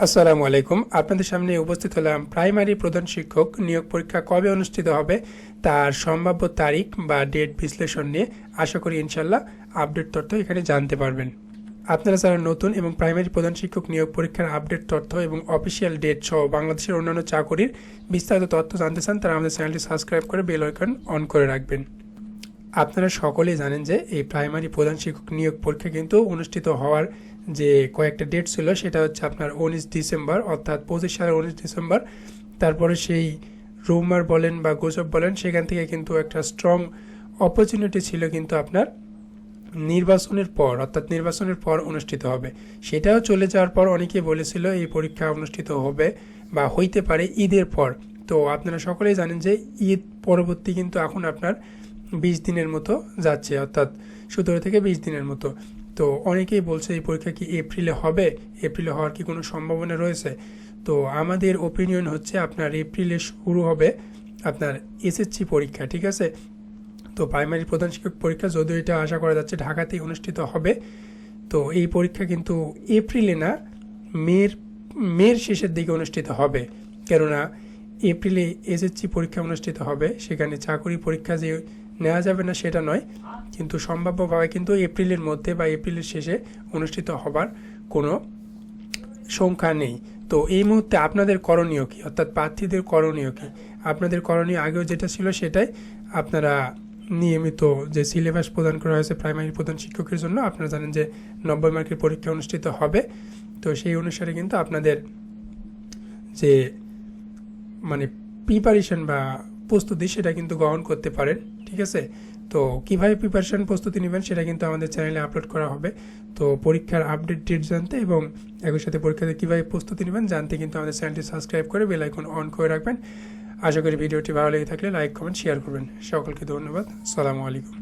আসসালামু আলাইকুম। আপনাদের সামনে উপস্থিত হলাম প্রাইমারি প্রধান শিক্ষক নিয়োগ পরীক্ষা কবে অনুষ্ঠিত হবে তার সম্ভাব্য তারিখ বা ডেট বিশ্লেষণ নিয়ে। আশা করি ইনশাল্লাহ আপডেট তথ্য এখানে জানতে পারবেন। আপনারা যারা নতুন এবং প্রাইমারি প্রধান শিক্ষক নিয়োগ পরীক্ষার আপডেট তথ্য এবং অফিসিয়াল ডেট সহ বাংলাদেশের অন্যান্য চাকরির বিস্তারিত তথ্য জানতে চান, তারা আমাদের চ্যানেলটি সাবস্ক্রাইব করে বেল আইকন অন করে রাখবেন। আপনারা সকলেই জানেন যে এই প্রাইমারি প্রধান শিক্ষক নিয়োগ পরীক্ষা কিন্তু অনুষ্ঠিত হওয়ার যে কয়েকটা ডেট ছিল সেটা হচ্ছে আপনার 19 ডিসেম্বর, অর্থাৎ 25 সালের 19 ডিসেম্বর। তারপরে সেই রুমার বলেন বা গুজব বলেন, সেখান থেকে কিন্তু একটা স্ট্রং অপরচুনিটি ছিল কিন্তু আপনার নির্বাচনের পর, অর্থাৎ নির্বাচনের পর অনুষ্ঠিত হবে। সেটাও চলে যাওয়ার পর অনেকেই বলেছিল এই পরীক্ষা অনুষ্ঠিত হবে বা হইতে পারে ঈদের পর। তো আপনারা সকলেই জানেন যে ঈদ পরবর্তী কিন্তু এখন আপনার 20 দিনের মতো যাচ্ছে, অর্থাৎ 17 থেকে 20 দিনের মতো। তো অনেকেই বলছে এই পরীক্ষা কি এপ্রিলে হবে, এপ্রিলে হওয়ার কি কোনো সম্ভাবনা রয়েছে? তো আমাদের ওপিনিয়ন হচ্ছে আপনার এপ্রিলে শুরু হবে আপনার এসএসসি পরীক্ষা, ঠিক আছে। তো প্রাইমারি প্রধান শিক্ষক পরীক্ষা যদিও এটা আশা করা যাচ্ছে ঢাকাতেই অনুষ্ঠিত হবে। তো এই পরীক্ষা কিন্তু এপ্রিলে না, মের শেষের দিকে অনুষ্ঠিত হবে। কেননা এপ্রিলে এসএসসি পরীক্ষা অনুষ্ঠিত হবে, সেখানে চাকরি পরীক্ষা যে নেওয়া যাবে না সেটা নয়, কিন্তু সম্ভাব্যভাবে কিন্তু এপ্রিলের মধ্যে বা এপ্রিলের শেষে অনুষ্ঠিত হবার কোনো সংখ্যা নেই। তো এই মুহূর্তে আপনাদের করণীয় কী, অর্থাৎ প্রার্থীদের করণীয় কী? আপনাদের করণীয় আগেও যেটা ছিল সেটাই, আপনারা নিয়মিত যে সিলেবাস প্রদান করা হয়েছে প্রাইমারি প্রধান শিক্ষকের জন্য, আপনারা জানেন যে 90 মার্কের পরীক্ষা অনুষ্ঠিত হবে। তো সেই অনুসারে কিন্তু আপনাদের যে মানে প্রিপারেশন বা প্রস্তুতি সেটা কিন্তু গ্রহণ করতে পারেন, ঠিক আছে। তো কীভাবে প্রিপারেশন প্রস্তুতি নেবেন সেটা কিন্তু আমাদের চ্যানেলে আপলোড করা হবে। তো পরীক্ষার আপডেট ডেট জানতে এবং একই সাথে পরীক্ষাতে কীভাবে প্রস্তুতি নেবেন জানতে কিন্তু আমাদের চ্যানেলটি সাবস্ক্রাইব করে বেল আইকন অন করে রাখবেন। আশা করি ভিডিওটি ভালো লেগে থাকলে লাইক কমেন্ট শেয়ার করবেন। সকলকে ধন্যবাদ। আসসালামু আলাইকুম।